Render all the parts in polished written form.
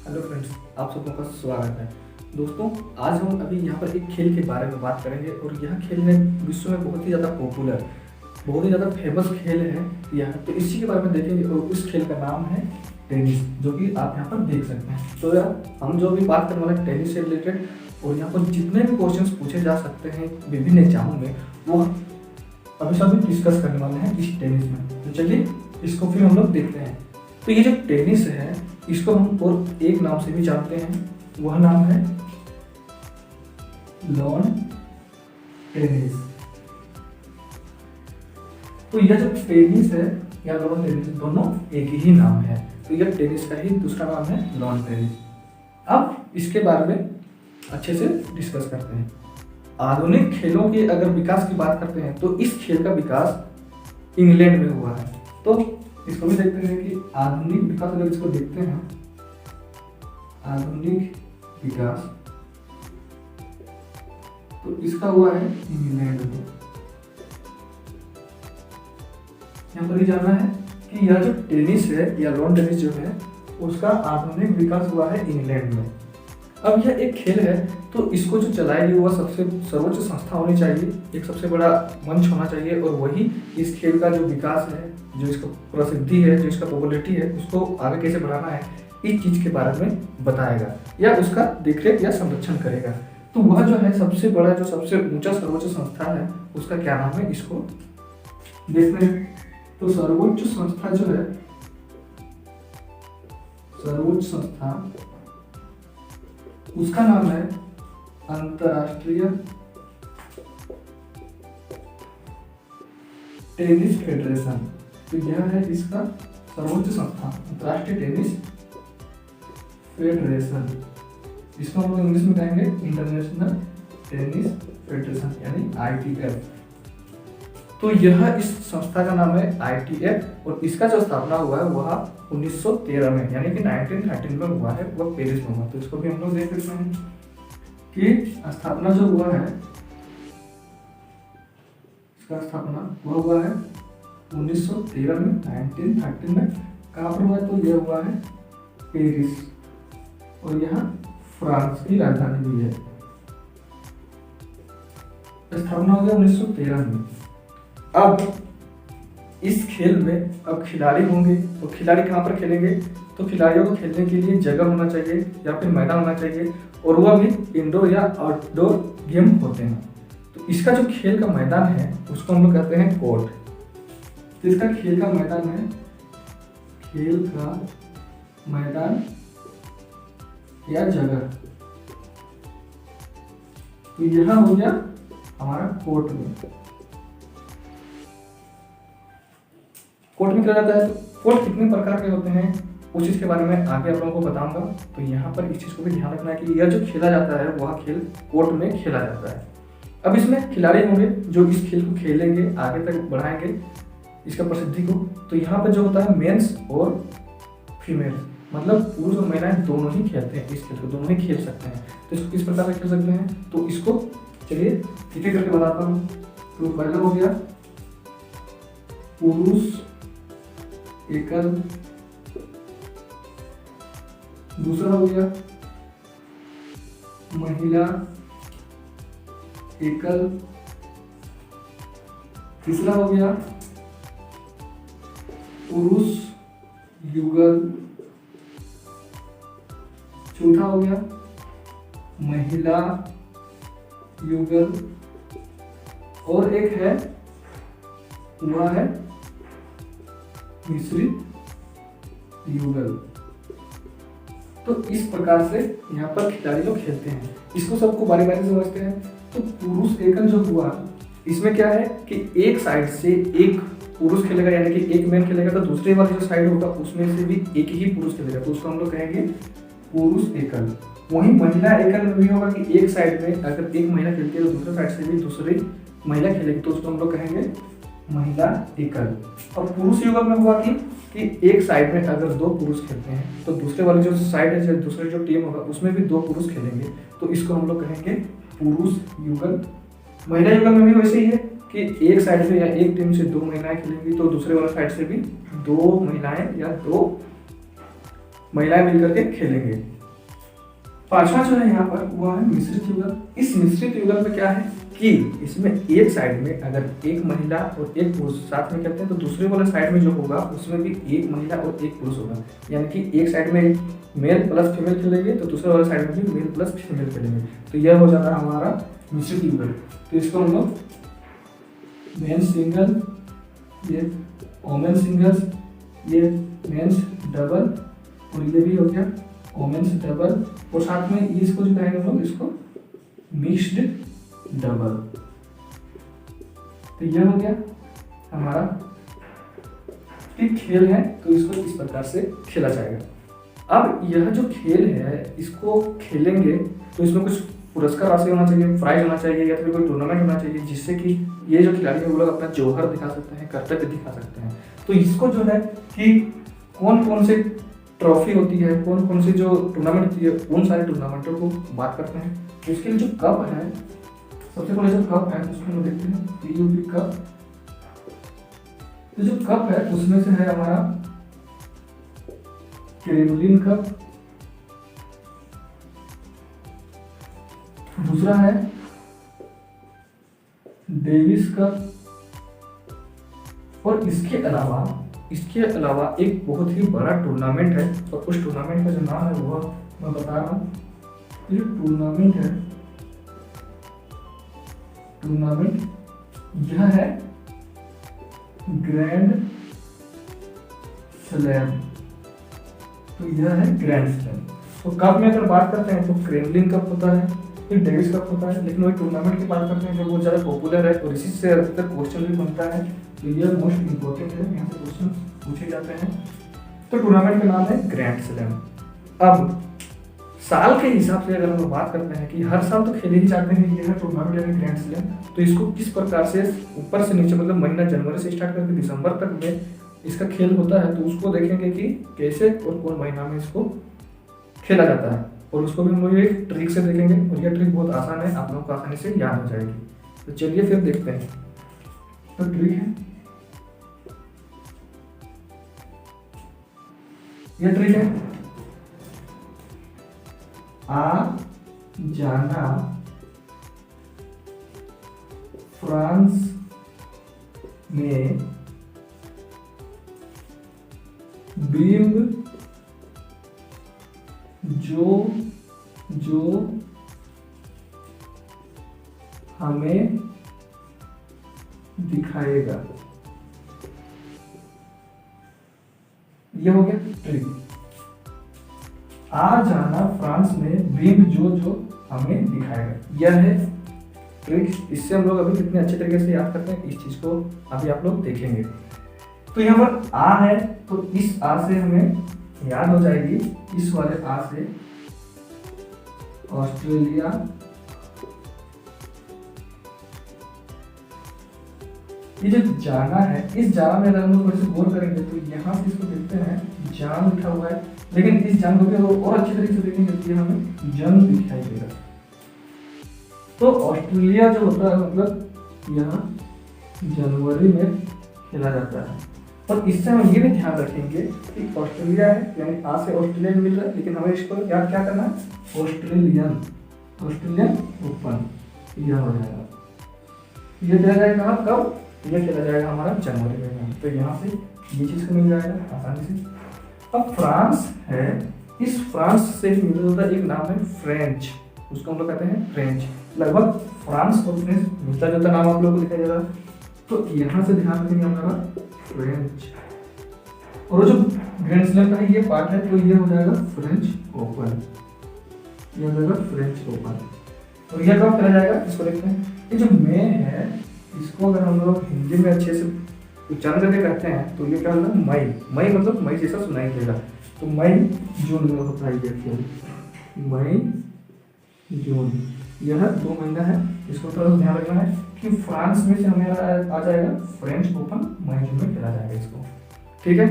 Hello friends, आप सबों का स्वागत है। दोस्तों, आज हम अभी यहाँ पर एक खेल के बारे में बात करेंगे और यह खेल है विश्व में बहुत ही ज़्यादा पॉपुलर, बहुत ही ज़्यादा फेमस खेल है यह। तो इसी के बारे में देखेंगे और उस खेल का नाम है टेनिस, जो कि आप यहाँ पर देख सकते हैं। तो यार, हम जो भी बात करने वाले हैं टेनिस से रिलेटेड, और यहाँ पर जितने भी क्वेश्चंस पूछे जा सकते हैं विभिन्न एग्जामों में, वो अभी सभी डिस्कस करने वाले हैं इस टेनिस में। तो चलिए इसको फिर हम लोग देखते हैं। तो ये जो टेनिस है, इसको हम और एक नाम से भी जानते हैं, वह नाम है लॉन टेनिस। तो यह जो टेनिस है या लॉन टेनिस, दोनों एक ही नाम है। तो यह टेनिस का ही दूसरा नाम है लॉन टेनिस। अब इसके बारे में अच्छे से डिस्कस करते हैं। आधुनिक खेलों के अगर विकास की बात करते हैं तो इस खेल का विकास इंग्लैंड में हुआ है। तो इसको भी देखते हैं कि आधुनिक विकास, अगर इसको देखते हैं आधुनिक विकास, तो इसका हुआ है इंग्लैंड में। यहाँ पर ही जानना है कि यह जो टेनिस है या लॉन टेनिस जो है, उसका आधुनिक विकास हुआ है इंग्लैंड में। अब यह एक खेल है, तो इसको जो चलाएगी वह सबसे सर्वोच्च संस्था होनी चाहिए, एक सबसे बड़ा मंच होना चाहिए, और वही इस खेल का जो विकास है, जो इसको प्रसिद्धि है, जो इसका पॉपुलैरिटी है, उसको आगे कैसे बढ़ाना है, इस चीज के बारे में बताएगा या उसका देखरेख या संरक्षण करेगा। तो वह जो है सबसे बड़ा, जो सबसे ऊंचा सर्वोच्च संस्था है, उसका क्या नाम है, इसको देखते हैं। तो सर्वोच्च संस्था जो है, सर्वोच्च संस्था, उसका नाम है अंतरराष्ट्रीय टेनिस फेडरेशन। तो यह है इसका सर्वोच्च संस्था, अंतरराष्ट्रीय टेनिस फेडरेशन। इसको हम लोग इंग्लिश में कहेंगे इंटरनेशनल टेनिस फेडरेशन, यानी ITF। तो यह इस संस्था का नाम है ITF, और इसका जो स्थापना हुआ है वह 1913 में, यानी कि 1913 में हुआ है, वह पेरिस में हुआ। तो इसको भी हम लोग देख सकते हैं कि स्थापना जो हुआ है, इसका स्थापना वह हुआ है 1913 में, 1913 में। कहाँ पर हुआ है? तो यह हुआ है पेरिस, और यहाँ फ्रांस की राजधानी भी है। स्थापना हो गया 1913 में। अब इस खेल में अब खिलाड़ी होंगे, तो खिलाड़ी कहाँ पर खेलेंगे? तो खिलाड़ियों को खेलने के लिए जगह होना चाहिए या फिर मैदान होना चाहिए, और वह भी इंडोर या आउटडोर गेम होते हैं। तो इसका जो खेल का मैदान है उसको हम लोग कहते हैं कोर्ट। तो इसका खेल का मैदान है, खेल का मैदान या जगह, तो यह हो गया हमारा कोर्ट में। कोर्ट में क्या जाता है? तो कोर्ट कितने प्रकार के होते हैं उस चीज के बारे में आगे आप लोगों को बताऊंगा। तो यहाँ पर इस चीज को भी ध्यान रखना है कि यह जो खेला जाता है वह खेल कोर्ट में खेला जाता है। अब इसमें खिलाड़ी होंगे जो इस खेल को खेलेंगे, आगे तक बढ़ाएंगे इसका प्रसिद्धि को। तो यहाँ पर जो होता है मेंस और फीमेल, मतलब पुरुष और महिलाएं दोनों ही खेलते हैं इस खेल को, दोनों ही खेल सकते हैं। तो इसको किस प्रकार से खेल सकते हैं, तो इसको चलिए एक एक करके बताता हूँ। तो पहला हो गया पुरुष एकल, दूसरा हो गया महिला एकल, तीसरा हो गया पुरुष युगल, चौथा हो गया महिला युगल, और एक है वह है मिश्रित युगल। तो इस प्रकार से यहाँ पर खिलाड़ी लोग खेलते हैं। इसको सबको बारी बारी से समझते हैं। तो पुरुष एकल जो हुआ, इसमें क्या है कि एक साइड से एक पुरुष खेलेगा, यानी कि एक मैन खेलेगा, तो दूसरे वाली जो साइड होगा उसमें से भी एक ही पुरुष खेलेगा, तो उसको हम लोग कहेंगे पुरुष एकल। वहीं महिला एकल में भी होगा कि एक साइड में अगर एक महिला खेलती है तो दूसरे साइड से भी दूसरी महिला खेलेगी, तो उसको हम लोग कहेंगे महिला एकल। और पुरुष युगल में हुआ कि एक साइड में अगर दो पुरुष खेलते हैं तो दूसरे वाले जो साइड है, दूसरे जो टीम होगा उसमें भी दो पुरुष खेलेंगे, तो इसको हम लोग कहेंगे पुरुष युगल। महिला युगल में भी वैसे ही है कि एक साइड से या एक टीम से दो महिलाएं खेलेंगी तो दूसरे वाले साइड से भी दो महिलाएं या दो महिलाएं मिलकर के खेलेंगे। पांचवा जो है यहाँ पर वो है मिश्रित युगल। इस मिश्रित युगल में क्या है कि इसमें एक साइड में अगर एक महिला और एक पुरुष साथ में खेलते हैं तो दूसरे वाले साइड में जो होगा उसमें भी एक महिला और एक पुरुष होगा, यानी कि एक साइड में मेल प्लस फीमेल खेलेंगे तो दूसरे वाले साइड में भी मेल प्लस फीमेल खेलेंगे। तो यह हो जाता है हमारा मिश्रित युगल। तो इसको हम लोग मेन सिंगल, ये वोमेन सिंगल्स, ये मेंस डबल और ये भी हो गया वोमेन्स डबल, और साथ में इसको जो कहेंगे हम लोग इसको मिक्स्ड डबल। तो यह हो गया हमारा एक खेल है, तो इसको इस प्रकार से खेला जाएगा। अब यह जो खेल है इसको खेलेंगे तो इसमें कुछ पुरस्कार राशि होना चाहिए, प्राइज होना चाहिए, या फिर कोई टूर्नामेंट होना चाहिए जिससे कि ये जो खिलाड़ी है वो लोग अपना जौहर दिखा सकते हैं, कर्तव्य दिखा सकते हैं। तो इसको जो है कि कौन कौन से ट्रॉफी होती है, कौन कौन से जो टूर्नामेंट होती है, उन सारे टूर्नामेंटों को बात करते हैं। तो इसके लिए जो कप है, सबसे पहले जो कप है उसको हम देखते हैं, टीयूपी कप। तो जो कप है उसमें से है हमारा क्रेमलिन कप, दूसरा है डेविस कप, और इसके अलावा एक बहुत ही बड़ा टूर्नामेंट है, और उस टूर्नामेंट का जो नाम है वो मैं बता रहा हूँ। ये टूर्नामेंट है, यह है ग्रैंड स्लैम। तो यह है ग्रैंड स्लैम। तो कप में अगर बात करते हैं तो क्रेमलिन कप होता है, फिर डेविस कप होता है, लेकिन वही टूर्नामेंट की बात करते हैं जो बहुत ज़्यादा पॉपुलर है और इसी से अधिकतर क्वेश्चन भी बनता है। तो यह मोस्ट इंपॉर्टेंट है, यहाँ से क्वेश्चन पूछे जाते हैं। तो टूर्नामेंट का नाम है ग्रैंड स्लैम। अब साल के हिसाब से अगर हम बात करते हैं कि हर साल तो खेले ही जाते हैं यह टूर्नामेंट यानी ग्रैंड स्लैम, तो इसको किस प्रकार से ऊपर से नीचे मतलब महीना जनवरी से स्टार्ट करके दिसंबर तक में इसका खेल होता है, तो उसको देखेंगे कि कैसे और कौन महीना में इसको खेला जाता है, और उसको भी हम लोग एक ट्रिक से देखेंगे, और यह ट्रिक बहुत आसान है, आप लोगों को आसानी से याद हो जाएगी। तो चलिए फिर देखते हैं। तो ट्रिक है, यह ट्रिक है, आ जाना फ्रांस में बिंब जो हमें दिखाएगा। यह हो गया ट्रिक। आ जाना फ्रांस में बिंब जो हमें दिखाएगा, यह है ट्रिक। इससे हम लोग अभी कितने अच्छे तरीके से याद करते हैं इस चीज को अभी आप लोग देखेंगे। तो यहाँ पर आ है, तो इस आ से हमें याद हो जाएगी, इस वाले आ से ऑस्ट्रेलिया, ये जो जाना है, इस जाना में अगर हम लोग थोड़े से गौर करेंगे तो यहाँ से इसको देखते हैं जान लिखा हुआ है, लेकिन इस जान को भी और अच्छे तरीके से देखेंगे तो हमें जन दिखाई देगा। तो ऑस्ट्रेलिया जो होता है मतलब यहाँ जनवरी में खेला जाता है। और इससे हम ये भी ध्यान रखेंगे कि ऑस्ट्रेलिया है यानी आ से ऑस्ट्रेलियन मिल रहा है, लेकिन हमें इसको याद क्या करना है, ऑस्ट्रेलियन ओपन, यह हो जाएगा। ये खेला जाएगा कब, यह खेला जाएगा हमारा जनवरी में। तो यहाँ से ये चीज को मिल जाएगा आसानी से। अब फ्रांस है, इस फ्रांस से ही मिलता जुलता एक नाम है फ्रेंच, उसको हम लोग कहते हैं फ्रेंच। लगभग फ्रांस और फ्रेंच मिलता जुलता नाम आप लोगों को दिखाई दे रहा है। तो यहाँ से ध्यान रखेंगे हमारा फ्रेंच, और जो ग्रैंड स्लैम का ये पार्ट है तो ये हो जाएगा फ्रेंच ओपन, ये हो जाएगा फ्रेंच ओपन। और यह कब खेला जाएगा इसको देखते हैं। ये जो मे है इसको अगर हम लोग हिंदी में अच्छे से उच्चारण करके कहते हैं तो ये क्या होगा, मई मतलब मई जैसा सुनाई देगा। तो मई जून में होता है ये खेल, मई जून, यह 2 महीना है। इसको थोड़ा सा ध्यान रखना है कि फ्रांस में से हमें आ जाएगा फ्रेंच ओपन, मई जून में खेला जाएगा इसको, ठीक है।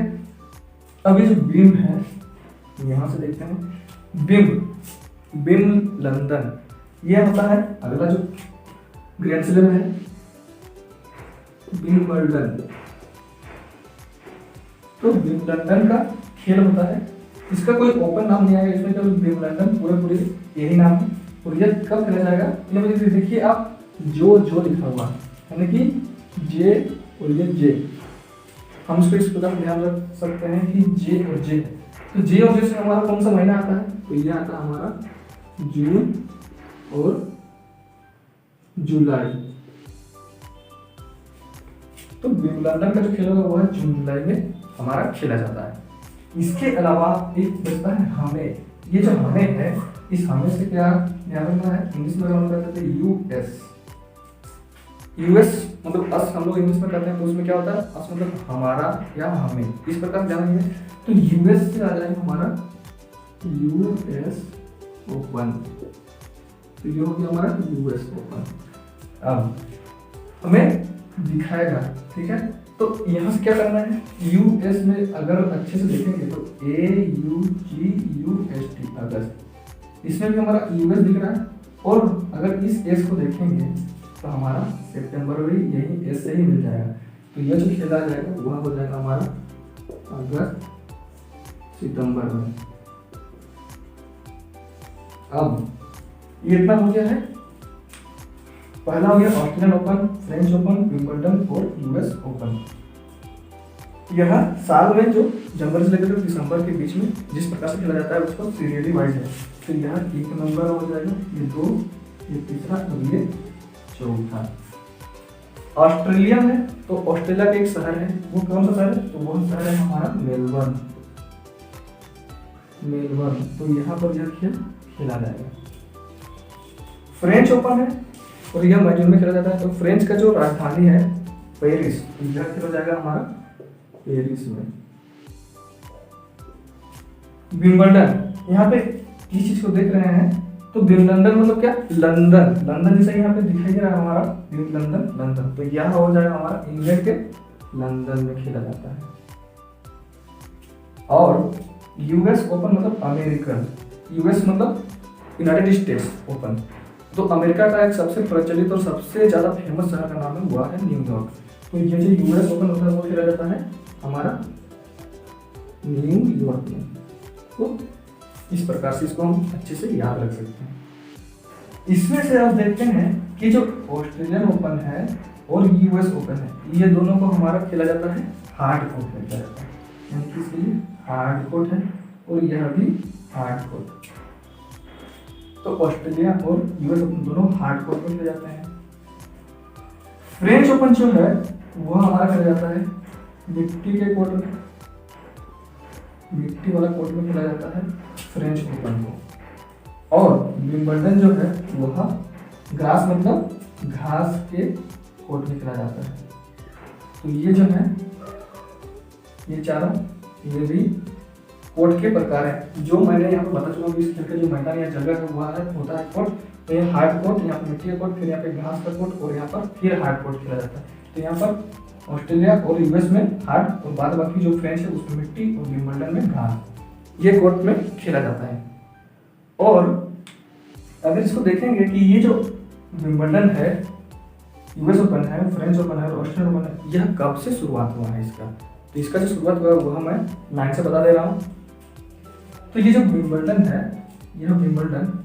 अब ये जो बिंब है यहाँ से देखते हैं, बिंब लंदन, यह होता है अगला जो ग्रैंड स्लैम है, विंबलडन। तो विंबलडन का खेल होता है इसका कोई ओपन नाम नहीं आएगा, इसमें केवल विंबलडन पूरे पूरे यही नाम है। और ये कब खेला जाएगा, ये मुझे देखिए आप जो लिखा हुआ है, यानी कि जे और ये जे, हम इसको इस प्रकार ध्यान रख सकते हैं कि जे और जे है। तो जे और जे से हमारा कौन सा महीना आता है, तो ये आता है हमारा जून और जुलाई। तो विंबलडन का जो खेल होगा वो है जून जुलाई में हमारा खेला जाता है। इसके अलावा एक बचता है हमें, ये जो हमें है, इस हमें से क्या ध्यान रखना है, इंग्लिश में हम कहते हैं यूएस। यूएस मतलब अस हम लोग इंग्लिश में कहते हैं, तो उसमें क्या होता है, अस मतलब हमारा या हमें, इस प्रकार जानेंगे। तो यूएस से आ जाएगा हमारा यूएस ओपन, तो ये हो गया हमारा यूएस ओपन। अब हमें दिखाएगा, ठीक है, तो यहाँ से क्या करना है, यूएस में अगर अच्छे से देखेंगे तो AUGUST अगस्त, इसमें भी हमारा यूएस दिख रहा है। और अगर इस एस को देखेंगे तो हमारा सितंबर भी यही एस से ही मिल जाएगा। तो यह जो खेला जाएगा वह हो जाएगा हमारा अगस्त सितंबर में। अब ये इतना हो गया है, पहला हो गया Australian open, French open, Wimbledon और यूएस ओपन। यह साल में जो जनवरी से लेकर दिसंबर के बीच में जिस प्रकार से खेला जाता है उसको सीरियली वाइज है। तो यह 1 नंबर हो जाएगा, ये 2, ये तीसरा और ये चौथा। ऑस्ट्रेलिया है, तो ऑस्ट्रेलिया का एक शहर है, वो कौन सा शहर है, तो वो शहर है हमारा मेलबर्न। तो यहाँ पर यह खेल खेला जाएगा। फ्रेंच ओपन है और यह मई जून में खेला जाता है। तो फ्रेंच का जो राजधानी है पेरिस, यह खेला जाएगा हमारा पेरिस में। विंबलडन, यहाँ पे किस चीज को देख रहे हैं, तो विंबलडन मतलब क्या, लंदन जैसे यहाँ पे दिखाई दे रहा है हमारा लंदन। तो यह हो जाएगा हमारा इंग्लैंड के लंदन में खेला जाता है। और यूएस ओपन मतलब अमेरिकन, यूएस मतलब यूनाइटेड स्टेट्स ओपन। तो अमेरिका का एक सबसे प्रचलित और सबसे ज्यादा फेमस शहर का नाम है वह है न्यूयॉर्क। तो ये जो यूएस ओपन होता है वो खेला जाता है हमारा न्यूयॉर्क में। तो इस प्रकार से इसको हम अच्छे से याद रख सकते हैं। इसमें से आप देखते हैं कि जो ऑस्ट्रेलियन ओपन है और यूएस ओपन है, ये दोनों को हमारा खेला जाता है हार्ड कोर्ट में खेला जाता है, यानी कि इसके लिए हार्ड कोर्ट है और यह भी हार्ड कोर्ट। तो ऑस्ट्रेलिया और यूएस ओपन दोनों हार्ड कोर्ट में खेले जाते हैं। फ्रेंच ओपन जो है वह हमारा खेला जाता है मिट्टी के कोर्ट में, मिट्टी वाला कोर्ट में खेला जाता है फ्रेंच ओपन को। और विंबलडन जो है वह ग्रास मतलब घास के कोर्ट में खेला जाता है। तो ये जो है ये चारों ये भी कोर्ट के प्रकार है जो मैंने यहाँ पर बता चुका हूँ। इस खेल का जो मैदान या जगह है वह होता है कोर्ट। तो ये हार्ड कोर्ट, यहाँ पर मिट्टी का कोर्ट, फिर यहाँ पे घास का कोर्ट और यहाँ पर फिर हार्ड कोर्ट खेला जाता है। तो यहाँ पर ऑस्ट्रेलिया और यूएस में हार्ड और बाद बाकी जो फ्रेंच है उसमें मिट्टी और विंबलडन में घास, ये कोर्ट में खेला जाता है। और अगर इसको देखेंगे कि ये जो विंबलडन है, यूएस ओपन है, फ्रेंच ओपन है और ऑस्ट्रेलियन ओपन है, यह कब से शुरुआत हुआ है इसका, तो इसका जो शुरुआत हुआ है वह मैं लाइन से बता दे रहा हूँ। तो ये जो विंबलडन है, यह विंबलडन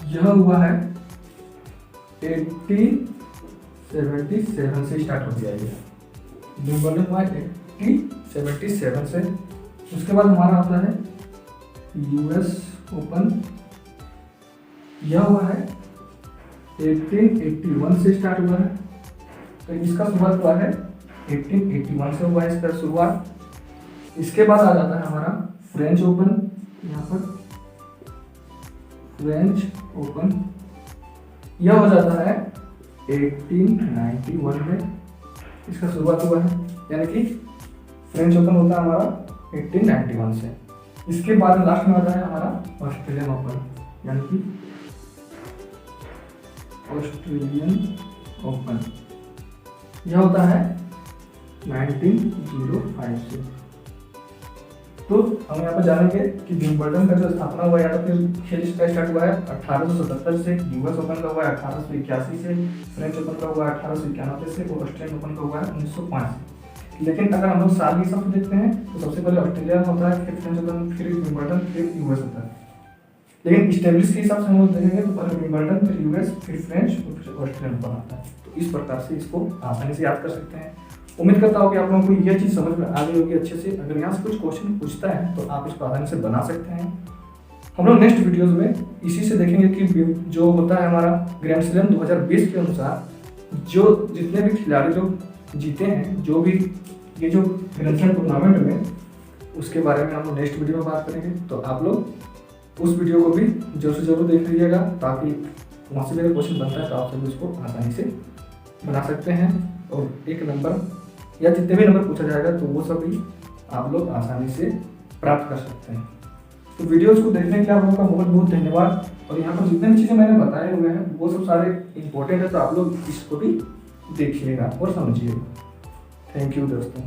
यह हुआ है 1877 से स्टार्ट हो गया है। विंबलडन हुआ 1877 से। उसके बाद हमारा आता है यूएस ओपन, यह हुआ है 1881 से स्टार्ट हुआ है। तो इसका शुरुआत हुआ है 1881 से हुआ है इसका शुरुआत। इसके बाद आ जाता है हमारा फ्रेंच ओपन, यहाँ पर फ्रेंच ओपन यह हो जाता है 1891 में इसका शुरुआत हुआ है, यानी कि फ्रेंच ओपन होता है हमारा 1891 से। इसके बाद लास्ट में आता है हमारा ऑस्ट्रेलियन ओपन, यानी कि ऑस्ट्रेलियन ओपन यह होता है 1905 से। तो हम यहाँ पर जानेंगे कि विंबलडन का जो स्थापना हुआ या तो फिर खेल इसका स्टार्ट हुआ है 1877 से, यूएस ओपन का हुआ है 1881 से, फ्रेंच ओपन का हुआ है 1891 से और ऑस्ट्रेलियन ओपन का हुआ है 1905 से। लेकिन अगर हम लोग साल के हिसाब से देखते हैं तो सबसे पहले ऑस्ट्रेलिया होता है, फिर फ्रेंच ओपन, फिर विंबलडन, फिर यूएस होता है। लेकिन स्टेब्लिश के हिसाब से हम लोग देखेंगे तो पहले विंबलडन, फिर यूएस, फिर फ्रेंच और फिर ऑस्ट्रेलियन ओपन आता है। तो इस प्रकार से इसको आसानी से याद कर सकते हैं। उम्मीद करता हूँ कि आप लोगों को यह चीज़ समझ में आ गई होगी अच्छे से। अगर यहाँ से कुछ क्वेश्चन पूछता है तो आप इसको आसानी से बना सकते हैं। हम लोग नेक्स्ट वीडियोस में इसी से देखेंगे कि जो होता है हमारा ग्रैंड स्लैम 2020 के अनुसार जो जितने भी खिलाड़ी लोग जीते हैं, जो भी ये जो ग्रैंड स्लैम टूर्नामेंट में, उसके बारे में हम लोग नेक्स्ट वीडियो में बात करेंगे। तो आप लोग उस वीडियो को भी जरूर से जरूर देख लीजिएगा, ताकि वहाँ से मेरा क्वेश्चन बनता है तो आप सभी उसको आसानी से बना सकते हैं और एक नंबर या जितने भी नंबर पूछा जाएगा तो वो सभी आप लोग आसानी से प्राप्त कर सकते हैं। तो वीडियोस को देखने के लिए आप लोगों का बहुत बहुत धन्यवाद। और यहाँ पर जितने भी चीज़ें मैंने बताए हुए हैं वो सब सारे इंपॉर्टेंट है, तो आप लोग इसको भी देखिएगा और समझिएगा। थैंक यू दोस्तों।